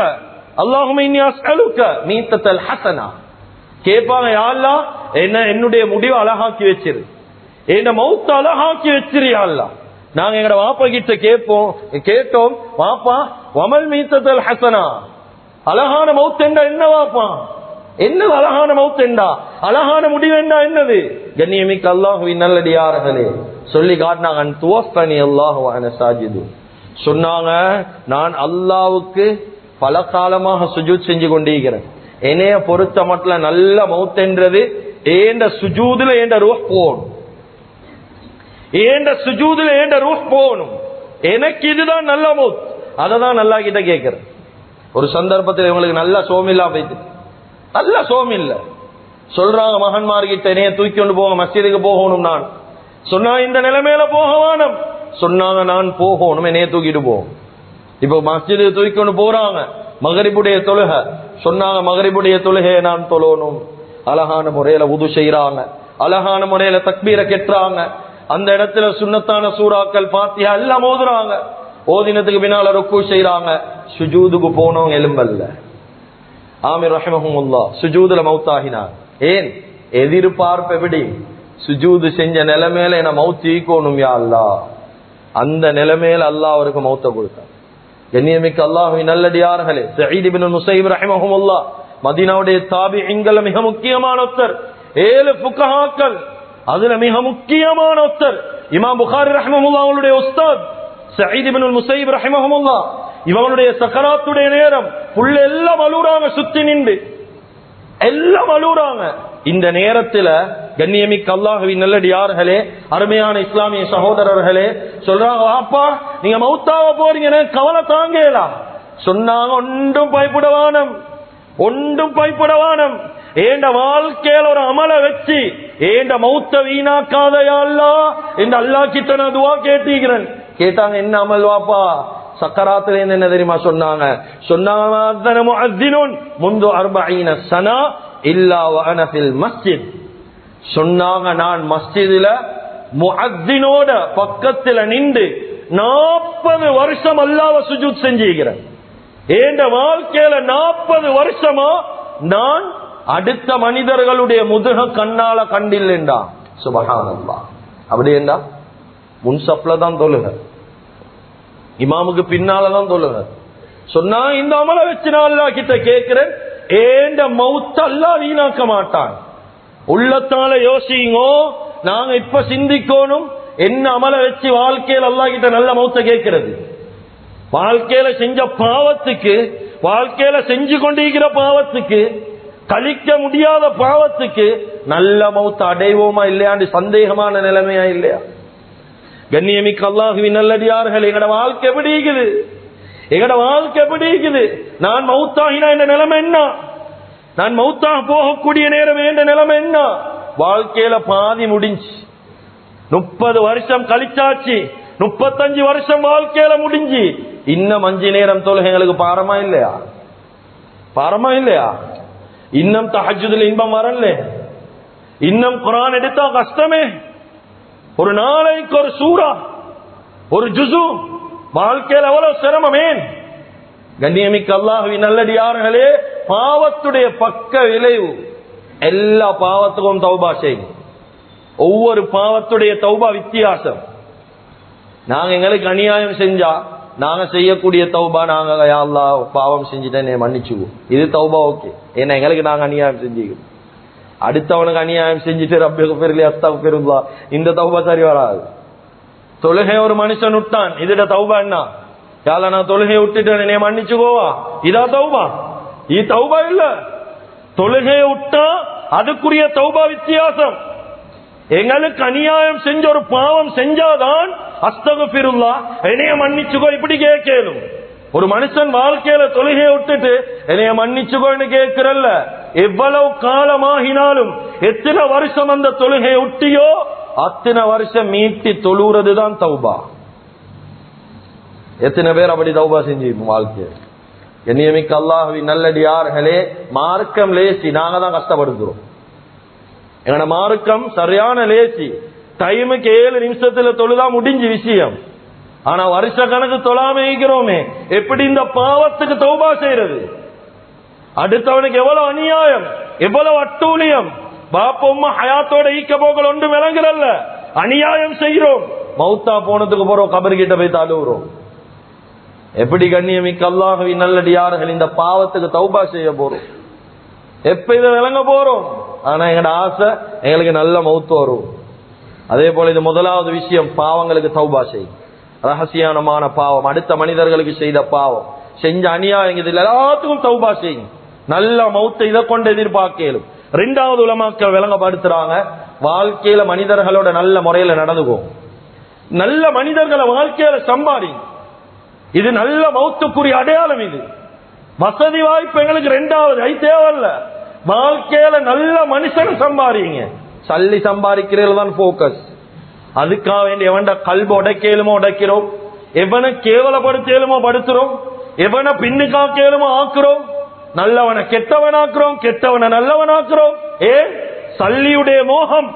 அல்லாஹும்ம இன்னி அஸ்அலுக மீத்தல் ஹஸனா. கேட்பாங்க, யா அல்லாஹ் என்ன என்னுடைய முடிவை அழகாக்கி வச்சிரு, என் மௌத்த அழகாக்கி வச்சிரியா அல்லாஹ். நாங்க எங்கட வாப்பா கிட்ட கேட்டோம், வாப்பா வமல் மீத்தல் ஹசனா, அழகான மௌத் என்றா என்ன வாப்பா? என்ன அழகான மௌத் என்றா, அழகான முடிவு என்றா என்னது? கண்ணியமிக்க அல்லாஹுவின் நல்லடியார்களே சொல்லி காட்டினாங்க. துவஃபனி அல்லாஹு வ அன சாஜிது, சொன்னாங்க நான் அல்லாஹ்வுக்கு பல காலமாக சுஜூத் செஞ்சு கொண்டிருக்கிறேன். என்னைய பொறுத்த மட்டும் நல்ல மௌத் என்றது ஏண்ட சுஜூதுல ஏண்ட ரூஹ் போகணும், ஏண்ட சுஜூதுல ஏண்ட ரூஹ் போகணும். எனக்கு இதுதான் நல்ல மௌத். அததான் நல்லா கிட்ட கேட்கிறேன். ஒரு சந்தர்ப்பத்தில் இவங்களுக்கு நல்ல சோமில்லா போயிட்டு, நல்ல சோமில்ல சொல்றாங்க மகன்மார்கிட்ட, என்னைய தூக்கி கொண்டு போக மஸ்ஜிதுக்கு போகணும். நான் சொன்னா இந்த நிலைமையில போக வேணும். சொன்னாங்க நான் போகணும், என்னைய தூக்கிட்டு போகும். இப்ப மஸ்ஜிதுக்கு தூக்கி கொண்டு போறாங்க. மகரிபுடைய தொழுக சொன்னாங்க, மகரிபுடைய தொழுகையை நான் தொழணும். அழகான முறையில உது செய்யறாங்க, அழகான முறையில தக்பீரை கெட்டுறாங்க. அந்த இடத்துல சுன்னத்தான சூறாக்கள் பாத்தியா எல்லாம் ஓதுறாங்க. ஓதினத்துக்கு பின்னால ருக்கு செய்யறாங்க. சுஜூதுக்கு போனோம் எலும்பல்ல. ஆமீர் ரஹிமஹுமுல்லாஹ் சுஜூதுல மௌத்தாகினார். ஏன் எதிர்பார்ப்பு எப்படி? சுஜூது செஞ்ச நிலைமையில என்ன மௌத் ஈக்கோணும் யா அல்லாஹ். அந்த நிலைமையில அல்லாஹ் அவருக்கு மௌத்த கொடுத்தார். கண்ணியமிக்க அல்லாஹ்வின் நல்லடியார்களே, சயீத் இப்னு முஸையிப் ரஹிமஹுமுல்லாஹ் மதீனாவுடைய தாபிஈன்கள் மிக முக்கியமான ஒருத்தர். 7 ஃபுகஹாக்கள், அதுல மிக முக்கியமான ஒருத்தர் இமாம் புகாரி ரஹிமஹுல்லாஹ் அவருடைய உஸ்தாத் சயீத் இப்னு முஸையிப் ரஹிமஹுல்லாஹ். இவங்களுடைய சக்கராத்துடைய நேரம் புள்ள எல்லாம் அழுறாங்க, சுத்தி நின்று எல்லாம் அழுறாங்க. இந்த நேரத்துல கண்ணியமிக்க அல்லாஹ்வின் நல்லடியார்களே, அருமையான இஸ்லாமிய சகோதரர்களே சொல்றாங்க, வாப்பா நீங்க மௌத்தாவ போறீங்க, கவலை தாங்கலாம். சொன்னாங்க ஒன்றும் பயப்படவானம், ஒன்றும் பயப்படவானம். ஏண்ட வாழ்க்கையில ஒரு அமல வச்சு ஏண்ட மௌத்த வீணாக்காதையா அல்லாஹ் இந்த அல்லாஹ் கிட்ட நான் துஆ கேட்டீங்கிறேன். கேட்டாங்க என்ன அமல் வாப்பா? சக்கராத்துல என்ன தெரியுமா சொன்னாங்க? சொன்னாங்க முஅஸ்ஸினுன் முந்து 40 சனா இல்லா வ அன ஃபில் மஸ்ஜித். சொன்னாங்க நான் மஸ்ஜிதுல முஅஸ்ஸினோட பக்கத்துல நின்று 40 வருஷம் அல்லாஹ்வை சுஜூத் செஞ்சிருக்கிறேன். ஏண்ட வாழ்க்கையில 40 வருஷமா நான் அடுத்த மனிதர்களுடைய முதுக கண்ணால கண்டில்லைண்டா. சுபஹானல்லாஹ். அப்படி என்றா முன்சப்ல தான் தொழுக, இமாமுக்கு பின்னாலதான் தொழுக. சொன்னா இந்த அமல வச்சு நான் அல்லாஹ் கிட்ட கேட்கிறேன், ஏண்ட மௌத் அல்லாஹ் வீணாக்க மாட்டான். உள்ளத்தால யோசிங்கோ, நாங்க இப்ப சிந்திக்கணும் என்ன அமல வச்சு வாழ்க்கையில அல்லாஹ் கிட்ட நல்ல மௌத்த கேட்கிறது. வாழ்க்கையில செஞ்ச பாவத்துக்கு, வாழ்க்கையில செஞ்சு கொண்டிருக்கிற பாவத்துக்கு, கழிக்க முடியாத பாவத்துக்கு நல்ல மௌத்த அடைவோமா இல்லையாண்டு சந்தேகமான நிலைமையா இல்லையா? கண்ணியமிக்க அல்லாஹுவின் நல்லடியார்கள், எங்கட வாழ்க்கை எப்படி இருக்குது? எங்கட வாழ்க்கை எப்படி இருக்குது? நான் மௌத்தாகினா என்ற நிலைமை என்ன? நான் மௌத்தாக போகக்கூடிய நேரம் என்ற நிலைமை என்ன? வாழ்க்கையில பாதி முடிஞ்சு 30 வருஷம் கழிச்சாச்சு, 35 வருஷம் வாழ்க்கையில முடிஞ்சு, இன்னும் 5 நேரம் தொழுகைகளுக்கு பாரமா இல்லையா? பாரமா இல்லையா? இன்னும் தஹஜ்ஜுதுல இன்பம் வரல, இன்னும் குர்ஆன் எடுத்தா கஷ்டமே. ஒரு நாளைக்கு ஒரு சூரா, ஒரு ஜுசு, வாழ்க்கையில் எவ்வளவு சிரமமே. கண்ணியமிக்க அல்லாஹ்வின் நல்லடியார்களே, பாவத்துடைய பக்க விளைவு, எல்லா பாவத்துக்கும் தௌபா செய்யும். ஒவ்வொரு பாவத்துடைய தௌபா வித்தியாசம். நாங்க எங்களுக்கு அநியாயம் செஞ்சா நாங்க செய்யக்கூடிய தௌபா, நாங்க யா அல்லாஹ் பாவம் செஞ்சுட்டேன் மன்னிச்சுவோம், இது தௌபா ஓகே. ஏன்னா எங்களுக்கு நாங்க அநியாயம் செஞ்சுக்கிறோம். அடுத்தவனுக்கு அநியாயம் செஞ்சுட்டு ரப்பிகுஃபிர்லி அஸ்தக்ஃபிருல்லாஹ், இந்த தௌபா சரி வராது. தொழுகை ஒரு மனுஷன் விட்டான், இதுட தௌபா என்ன? யால நான் தொழுகையை விட்டுட்டேன் என்னைய மன்னிச்சுக்கோவா, இதா தௌபா? இது தௌபா இல்ல. தொழுகையை விட்டா அதுக்குரிய தௌபா வித்தியாசம். எங்களுக்கு அநியாயம் செஞ்ச ஒரு பாவம் செஞ்சாதான் அஸ்தக்ஃபிருல்லாஹ் என்னைய மன்னிச்சுக்கோ இப்படி கேட்கணும். ஒரு மனுஷன் வாழ்க்கையில தொழுகையை விட்டுட்டு என்னைய மன்னிச்சுக்கோன்னு கேட்கிறல்ல, எவ்வளவு காலமாகினாலும், எத்தனை வருஷம் அந்த தொழுகையை விட்டியோ அத்தனை வருஷம் மீட்டி தொழுறதுதான் தௌபா. எத்தனை பேர் அப்படி தௌபா செஞ்சு வாழ்க்கை? கண்ணியமிக்க அல்லாஹ்வின் நல்லடியார்களே, மார்க்கம் லேசி, நாங்க தான் கஷ்டப்படுத்துறோம். எங்கட மார்க்கம் சரியான லேசி. டைமுக்கு 7 நிமிஷத்துல தொழுதா முடிஞ்சு விஷயம். ஆனா வருஷ கணக்கு தொழாம இருக்கிறோமே, எப்படி இந்த பாவத்துக்கு தௌபா செய்யறது? அடுத்தவனுக்கு எவ்வளவு அநியாயம், எவ்வளவு அட்டூழியம். பாப்ப உம்மா ஹயாத்தோட ஈக்க போக்கள் ஒன்று விளங்குறல்ல, அநியாயம் செய்கிறோம், மௌத்தா போனதுக்கு போறோம் கபர் கிட்ட போய் தழுவுறோம். எப்படி கண்ணியமிக்க அல்லாஹ்வின் நல்லடியார்கள் இந்த பாவத்துக்கு தௌபா செய்ய போறோம்? எப்ப இதை விளங்க போறோம்? ஆனா எங்களோட ஆசை எங்களுக்கு நல்ல மௌத்து வரும். அதே போல இது முதலாவது விஷயம், பாவங்களுக்கு தௌபா செய்யும். ரகசியமான பாவம், அடுத்த மனிதர்களுக்கு செய்த பாவம், செஞ்ச அநியாயம், இது எல்லாத்துக்கும் தௌபா செய்யும். நல்ல மௌத்தை இதை கொண்டு எதிர்பார்க்கலும். ரெண்டாவது உலமாக்கள் விளங்கப்படுத்துறாங்க, வாழ்க்கையில மனிதர்களோட நல்ல முறையில நடந்துக்கும். நல்ல மனிதர்களை வாழ்க்கையில சம்பாதி, இது நல்ல மௌத்துக்குரிய அடையாளம். இது வசதி வாய்ப்பு எங்களுக்கு ரெண்டாவது ஐ தேவையில்ல. வாழ்க்கையில நல்ல மனுஷன் சம்பாதிங்க. சல்லி சம்பாதிக்கிறதுல தான் போக்கஸ். அதுக்காக வேண்டி எவன்ட கல்ப உடைக்கலுமோ உடைக்கிறோம், எவனை கேவலப்படுத்தலுமோ படுத்துறோம், எவனை பின்னுக்காக்கலுமோ ஆக்குறோம், நல்லவனை கெட்டவனாக்குறோம், கெட்டவனை நல்லவனாக்குறோம். சல்லியுடைய மோகம்.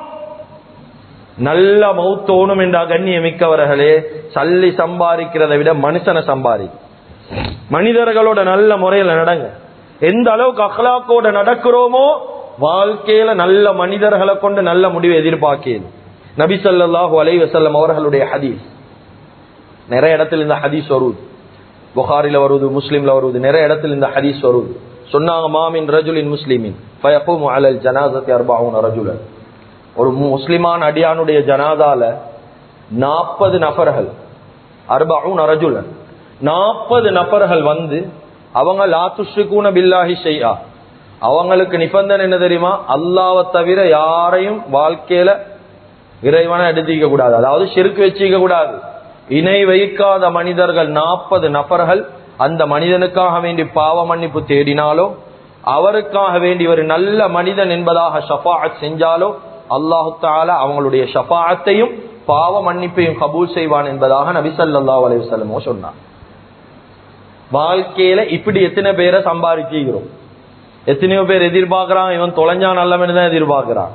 நல்ல மௌத்தோணும் என்ற கண்ணியமிக்கவர்களே, சல்லி சம்பாதிக்கிறதை விட மனுஷனை சம்பாதி. மனிதர்களோட நல்ல முறையில நடங்க. எந்த அளவுக்கு அக்லாக்கோட நடக்கிறோமோ வாழ்க்கையில நல்ல மனிதர்களை கொண்டு நல்ல முடிவை எதிர்பார்க்கிறது. நபி ஸல்லல்லாஹு அலைஹி வஸல்லம் அவர்களுடைய ஹதீஸ், நிறைய இடத்துல இந்த ஹதீஸ் வருது. புகாரில வருது, முஸ்லிம்ல வருது, நிறைய இடத்துல இந்த ஹதீஸ் வருது. சொன்னாங்க, மாமின் ரஜுலின் முஸ்லிமின் ஃபயகூமு அலல் ஜனாஸத்தி 40 ரஜுலன். ஒரு முஸ்லிமான அடியானுடைய ஜனாதால 40 நபர்கள், 40 ரஜுலன், 40 நபர்கள் வந்து அவங்க லா துஷ்ரிகூன பில்லாஹி ஷைஆ, அவங்களுக்கு நிபந்தனை என்ன தெரியுமா? அல்லாஹ்வை தவிர யாரையும் வாழ்க்கையில இறைவனை எடுத்துக்க கூடாது, அதாவது ஷிர்க் வச்சுக்க கூடாது. இணை வைக்காத மனிதர்கள் 40 நபர்கள் அந்த மனிதனுக்காக வேண்டி பாவ மன்னிப்பு தேடினாலோ, அவருக்காக வேண்டி ஒரு நல்ல மனிதன் என்பதாக ஷஃபாஅத் செஞ்சாலோ, அல்லாஹு தஆலா அவங்களுடைய ஷஃபாஅத்தையும் பாவ மன்னிப்பையும் கபூல் செய்வான் என்பதாக நபி ஸல்லல்லாஹு அலைஹி வஸல்லம் சொன்னார். வாழ்க்கையில இப்படி எத்தனை பேரை சம்பாதிச்சுக்கிறோம்? எத்தனையோ பேர் எதிர்பார்க்கிறான், இவன் தொலைஞ்சா நல்லவன்னு தான் எதிர்பார்க்கிறான்,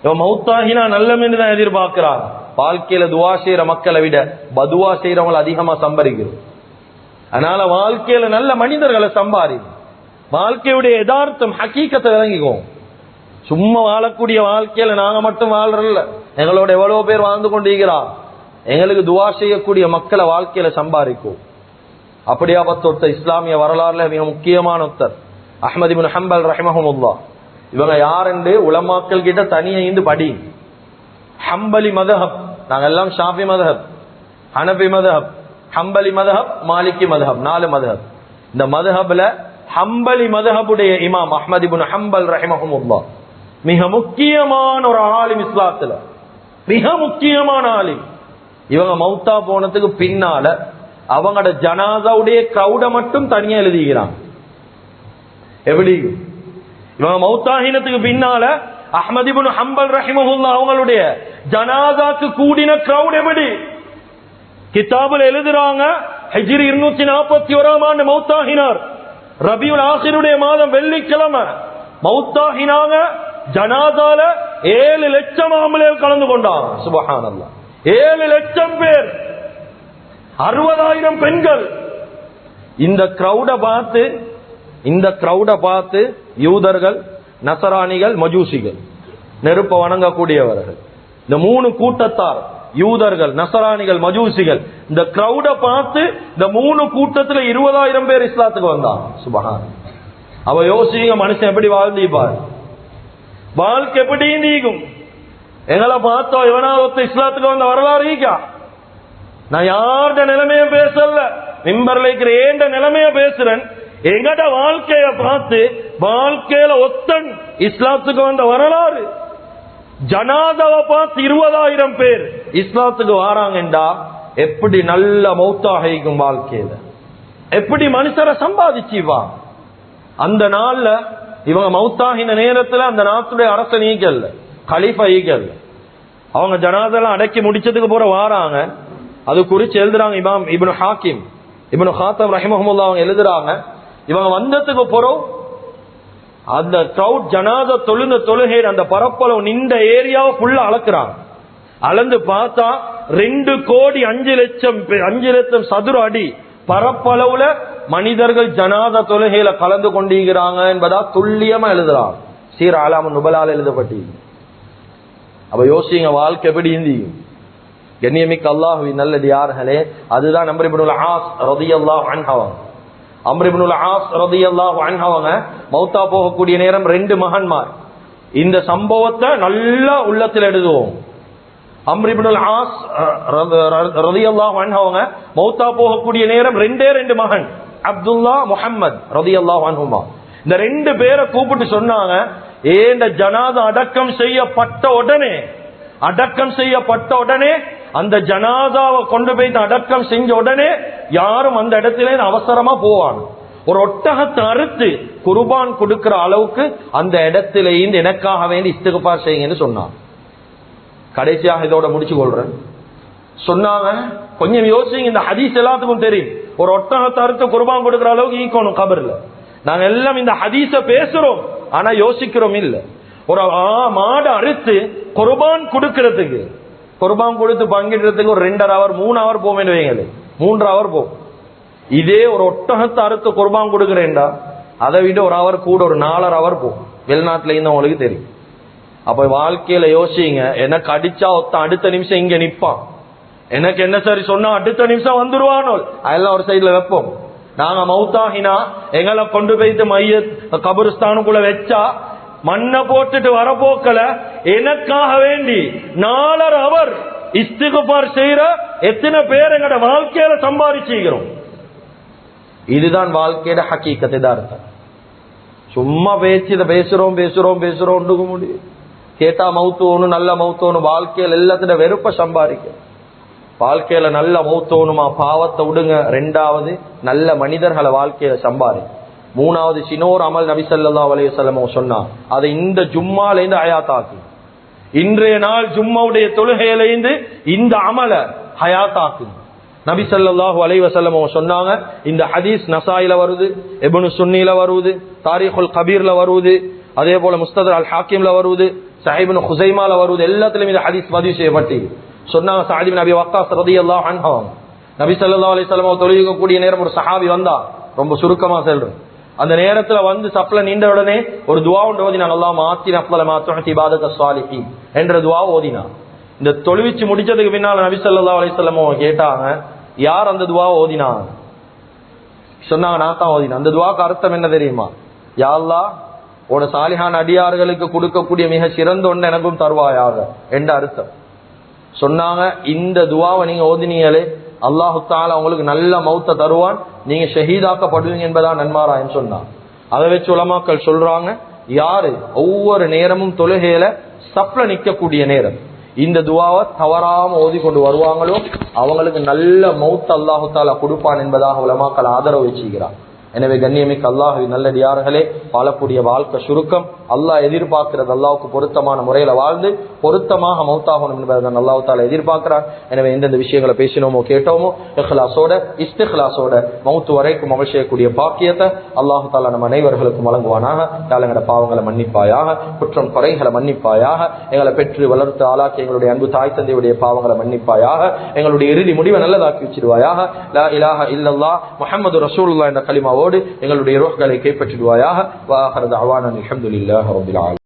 இவன் மௌத்தாகினா நல்லவன்னு தான் எதிர்பார்க்கிறான். வாழ்க்கையில துவா செய்யற மக்களை விட பதுவா செய்யறவங்களை அதிகமா சம்பாதிக்கிறோம். அதனால வாழ்க்கையில நல்ல மனிதர்களை சம்பாதி. வாழ்க்கையுடைய யதார்த்தம் ஹகீகத்தை விளங்கிக்கும். சும்மா வாழக்கூடிய வாழ்க்கையில நாங்க மட்டும் வாழ்றல, எங்களோட எவ்வளவு பேர் வாழ்ந்து கொண்டிருக்கிறார். எங்களுக்கு துவா செய்யக்கூடிய மக்களை வாழ்க்கையில சம்பாதிக்கும். அப்படியாப்பட்ட இஸ்லாமிய வரலாறுல மிக முக்கியமான ஒருத்தர் அஹ்மத் இப்னு ஹம்பல் ரஹிமஹுல்லாஹ். இவங்க யாருண்டு உலமாக்கள் கிட்ட தனியா இருந்து படி. ஹம்பலி மதஹப், நாங்க எல்லாம் ஷாஃபி மதஹப், ஹனபி மதஹப், ஹம்பலி மதஹப், மாலிகி மதஹப், 4 மதஹப். இந்த மதஹப்ல ஹம்பலி மதஹபுடைய இமாம் அஹ்மத் இப்னு ஹம்பல் ரஹிமஹுல்லாஹ் மிக முக்கியமான ஒரு ஆலிம், இஸ்லாத்துல மிக முக்கியமான ஆலிம். இவங்க மௌத்தா போனதுக்கு பின்னால அவங்களோட ஜனாதாவுடைய கிரௌட மட்டும் தனியா எழுதிக்கிறாங்க. எப்படி? இவங்க மௌத்தாகினத்துக்கு பின்னால அஹ்மத் இப்னு ஹம்பல் ரஹிமஹுல்லாஹ் அவங்களுடைய ஜனாதாக்கு கூடின கிரௌட் எப்படி கிதாபுல எழுதுறாங்க. ஹிஜ்ரி 241 ஆண்டு மௌத்தாகினார். ரபியுல் ஆகிருடைய மாதம் வெள்ளிக்கிழமை மௌத்தாகினாங்க. ஜனாதால 7 லட்சம் ஆம்பளைகள் கலந்து கொண்டாங்க. சுப்ஹானல்லாஹ், 7 லட்சம் பேர், 60,000 பெண்கள். இந்த கிரௌட பார்த்து யூதர்கள், நசராணிகள், மஜூசிகள், நெருப்ப வணங்கக்கூடியவர்கள், இந்த 3 கூட்டத்தார், யூதர்கள், நசராணிகள், மஜூசிகள், இந்த கிரௌட பார்த்து இந்த 3 கூட்டத்துல 20,000 பேர் இஸ்லாத்துக்கு வந்தாங்க. சுப்ஹானல்லாஹ். அவ யோசிங்க, மனுஷன் எப்படி வாழ்ந்திப்பார், வாழ்க்கை எப்படி நீக்கும். எங்களை பார்த்தோம் எவனாவது இஸ்லாத்துக்கு வந்த வரலாறு ஈக்கா? நான் யார்ட நிலைமைய பேசல, மிம்பர்ல இருக்கிற ஏண்ட நிலைமைய பேசுறேன். எங்கட வாழ்க்கைய பார்த்து வாழ்க்கையில ஒத்தன் இஸ்லாத்துக்கு வந்த வரலாறு. ஜனாதாவை பார்த்து 20,000 பேர் இஸ்லாத்துக்கு வாராங்கண்டா எப்படி நல்ல மௌத்தாகிக்கும் வாழ்க்கையில, எப்படி மனுஷரை சம்பாதிச்சுவா. அந்த நாள்ல இவங்க மௌத்தாகின நேரத்துல அந்த நாட்டுடைய அரசன் ஈக்கல்ல, கலீஃபா ஈக்கல்ல. அவங்க ஜனாதெல்லாம் அடக்கி முடிச்சதுக்கு போற வாராங்க. அது குறிச்சு எழுதுறாங்க இமாம் இப்னு ஹாக்கிம், இப்னு ஹாத்தம் ரஹிமஹுல்லாஹ். அவங்க எழுதுறாங்க, இவங்க வந்ததுக்கு போறோம் அந்த கிரௌட் ஜனாத தொழுகை அந்த பரப்பளவு நின்ற ஏரியாவை ஃபுல்லா அளக்குறாங்க. அளந்து பார்த்தா 2,05,00,000 சதுர அடி பரப்பளவுல மனிதர்கள் ஜனாத தொழுகையில கலந்து கொண்டிருக்கிறாங்க என்பதா துல்லியமா எழுதுறாங்க. சீர் ஆலாமு நுபலால எழுதப்பட்டி. அப்ப யோசிங்க வாழ்க்கை எப்படி இருந்தீங்க. கண்ணியமிக்க அல்லாஹ்வின் நல்லடியார்களே, அதுதான் அம்ர் இப்னுல் ஆஸ் ரலியல்லாஹு அன்ஹு. அம்ர் இப்னுல் ஆஸ் ரலியல்லாஹு அன்ஹு மௌத்தா போகக்கூடிய நேரம் 2 மகன்மார். இந்த சம்பவத்தை நல்லா உள்ளத்தில் எழுதுவோம். அம்ர் இப்னுல் ஆஸ் ரலியல்லாஹு அன்ஹு மௌத்தா போகக்கூடிய நேரம் 2 மகன், அப்துல்லா முஹம்மத் ரலியல்லாஹு அன்ஹுமா. இந்த 2 பேரை கூப்பிட்டு சொன்னாங்க, ஏண்ட ஜனாதா அடக்கம் செய்யப்பட்ட உடனே அந்த ஜனாதாவை கொண்டு போய் அடக்கம் செஞ்ச உடனே யாரும் அந்த இடத்துல அவசரமா போவாங்க. ஒரு ஒட்டகத்தை அறுத்து குர்பான் கொடுக்கிற அளவுக்கு அந்த இடத்துல இருந்து எனக்காக வேண்டி இஸ்திக்பார் செய்யுங்கன்னு சொன்னாங்க. கடைசியாக இதோட முடிச்சு கொள்றேன். சொன்னாங்க, கொஞ்சம் யோசிங்க, இந்த ஹதீஸ் எல்லாத்துக்கும் தெரியும். ஒரு ஒட்டகத்தை அறுத்து குர்பான் கொடுக்கிற அளவுக்கு ஈக்கணும் கபர்ல. நாங்க எல்லாம் இந்த ஹதீஸ பேசுறோம், ஆனா யோசிக்கிறோம் இல்ல. ஒரு மாடு அறுத்து குர்பான் கொடுக்கிறதுக்கு, குர்பான் கொடுத்து பங்கிடுறதுக்கு ஒரு 2.5 hour 3 hour போவேன்னு வைங்க, 3 hour போகும். இதே ஒரு ஒட்டகத்தை அறுத்து குர்பான் கொடுக்கிறேன்டா அதை விட 1 hour கூட, ஒரு 4.5 hour போகும். வெளிநாட்டுல இருந்து உங்களுக்கு தெரியும். அப்ப வாழ்க்கையில யோசிங்க, எனக்கு அடிச்சா அடுத்த நிமிஷம் இங்க நிப்பான், எனக்கு என்ன சரி சொன்னா அடுத்த நிமிஷம் வந்துருவானோ, அதெல்லாம் ஒரு சைட்ல வைப்போம். நாங்க மௌத்தாகினா எங்களை கொண்டு போயிட்டு மையத் கபருஸ்தானுக்குள்ள வச்சா மண்ணை போட்டுட்டு வரப்போக்கல எனக்காக வேண்டி 4.5 hour இஸ்திக்பார் செய்யற எத்தனை பேர் எங்கட வாழ்க்கையில சம்பாதிச்சுக்கிறோம். இதுதான் வாழ்க்கையோட ஹக்கீக்கத். அர்த்தம் சும்மா பேசுறோம் முடியும். கேட்டா மௌத்தோணும், நல்ல மௌத்தோணும், வாழ்க்கையில எல்லாத்திட வெறுப்ப சம்பாதிக்க. வாழ்க்கையில நல்ல மௌத்தோணுமா, பாவத்தை விடுங்க. 2வது நல்ல மனிதர்களை வாழ்க்கையில சம்பாதி. 3வது சினோர் அமல் நபி ஸல்லல்லாஹு அலைஹி வஸல்லம் சொன்னார், அதை இந்த ஜும்மால இருந்து ஹயாத்தாக்கு. இன்றைய நாள் ஜும்மாவுடைய தொழுகையில இருந்து இந்த அமல ஹயாத்தாக்கு. நபி ஸல்லல்லாஹு அலைஹி வஸல்லம் சொன்னாங்க. இந்த ஹதீஸ் நசாயில வருது, இப்னு சுன்னில வருது, தாரீகுல் கபீர்ல வருது, அதே போல முஸ்தத்ரக் அல் ஹாக்கிம்ல வருது, சஹீஹ் இப்னு குஸைமால வருது. எல்லாத்திலும் இந்த ஹதீஸ் பதிவு செய்யப்பட்டு சொன்னாங்க. சஅத் இப்னு அபி வக்காஸ் ரலியல்லாஹு அன்ஹு நபி ஸல்லல்லாஹு அலைஹி வஸல்லம் தொழுகக்கூடிய நேரம் ஒரு சஹாபி வந்தா, ரொம்ப சுருக்கமா சொல்றேன். அந்த நேரத்துல வந்து சப்ல நீண்ட உடனே ஒரு துஆ ஒன்று ஓதினான். அல்லாஹ் ஆத்தினா அஃதல மா துஅதி இபாதத்தஸ் ஸாலிஹீன் என்ற துஆ ஓதினான். இந்த தொழுவிச்சு முடிச்சதுக்கு பின்னால நபி ஸல்லல்லாஹு அலைஹி வஸல்லம் கேட்டாங்க, யார் அந்த துஆ ஓதினாங்க? சொன்னாங்க, நான் தான் ஓதினேன். அந்த துஆக்கு அர்த்தம் என்ன தெரியுமா? யா அல்லாஹ், உட சாலிஹான அடியார்களுக்கு கொடுக்கக்கூடிய மிக சிறந்த ஒன்று எனக்கும் தருவாயாக என்ற அர்த்தம். சொன்னாங்க, இந்த துஆவை நீங்க ஓதினீங்களே, அல்லாஹு தஆலா உங்களுக்கு நல்ல மௌத்த தருவான், நீங்க ஷஹீதாக்கப்படுவீங்க என்பதான் நன்மாராயம் சொன்னாங்க. அதை வச்சு உலமாக்கள் சொல்றாங்க, யாரு ஒவ்வொரு நேரமும் தொழுகையில சப்ல நிக்கக்கூடிய நேரம் இந்த துஆவை தவறாம ஓதி கொண்டு வருவாங்களோ அவங்களுக்கு நல்ல மௌத் அல்லாஹு தஆலா கொடுப்பான் என்பதாக உலமாக்கள் ஆதரவு வச்சுக்கிறார். எனவே கண்ணியமிக்க அல்லாஹ்வின் நல்லடியார்களே, வாழக்கூடிய வாழ்க்கை சுருக்கம். அல்லாஹ் எதிர்பார்க்கிறது அல்லாஹ்வுக்கு பொருத்தமான முறையில வாழ்ந்து பொருத்தமாக மௌத்தாகணும் என்பதை அல்லாஹ் தஆலா எதிர்பார்க்கிறார். எனவே எந்தெந்த விஷயங்களை பேசினோமோ கேட்டோமோ இஹ்லாஸோட இஸ்திக்லாஸோட மௌத் வரைக்கும் அமல் செய்யக்கூடிய பாக்கியத்தை அல்லாஹ் தஆலா நம் அனைவர்களுக்கும் வழங்குவானாக. எங்களோட பாவங்களை மன்னிப்பாயாக, குற்றம் குறைகளை மன்னிப்பாயாக, எங்களை பெற்று வளர்த்து ஆளாக்கி எங்களுடைய அன்பு தாய் தந்தையுடைய பாவங்களை மன்னிப்பாயாக, எங்களுடைய இறுதி முடிவை நல்லதாக்கி வச்சிடுவாயாக. லா இலாஹ இல்லல்லாஹ் முஹம்மது ரசூலுல்லாஹ் என்ற கலிமாவோடு எங்களுடைய ரூஹ்களை கைப்பற்றிடுவாயாக. வ ஆகிரு தஅவானா அல்ஹம்துலில்லாஹி ரப்பில் ஆலமீன்.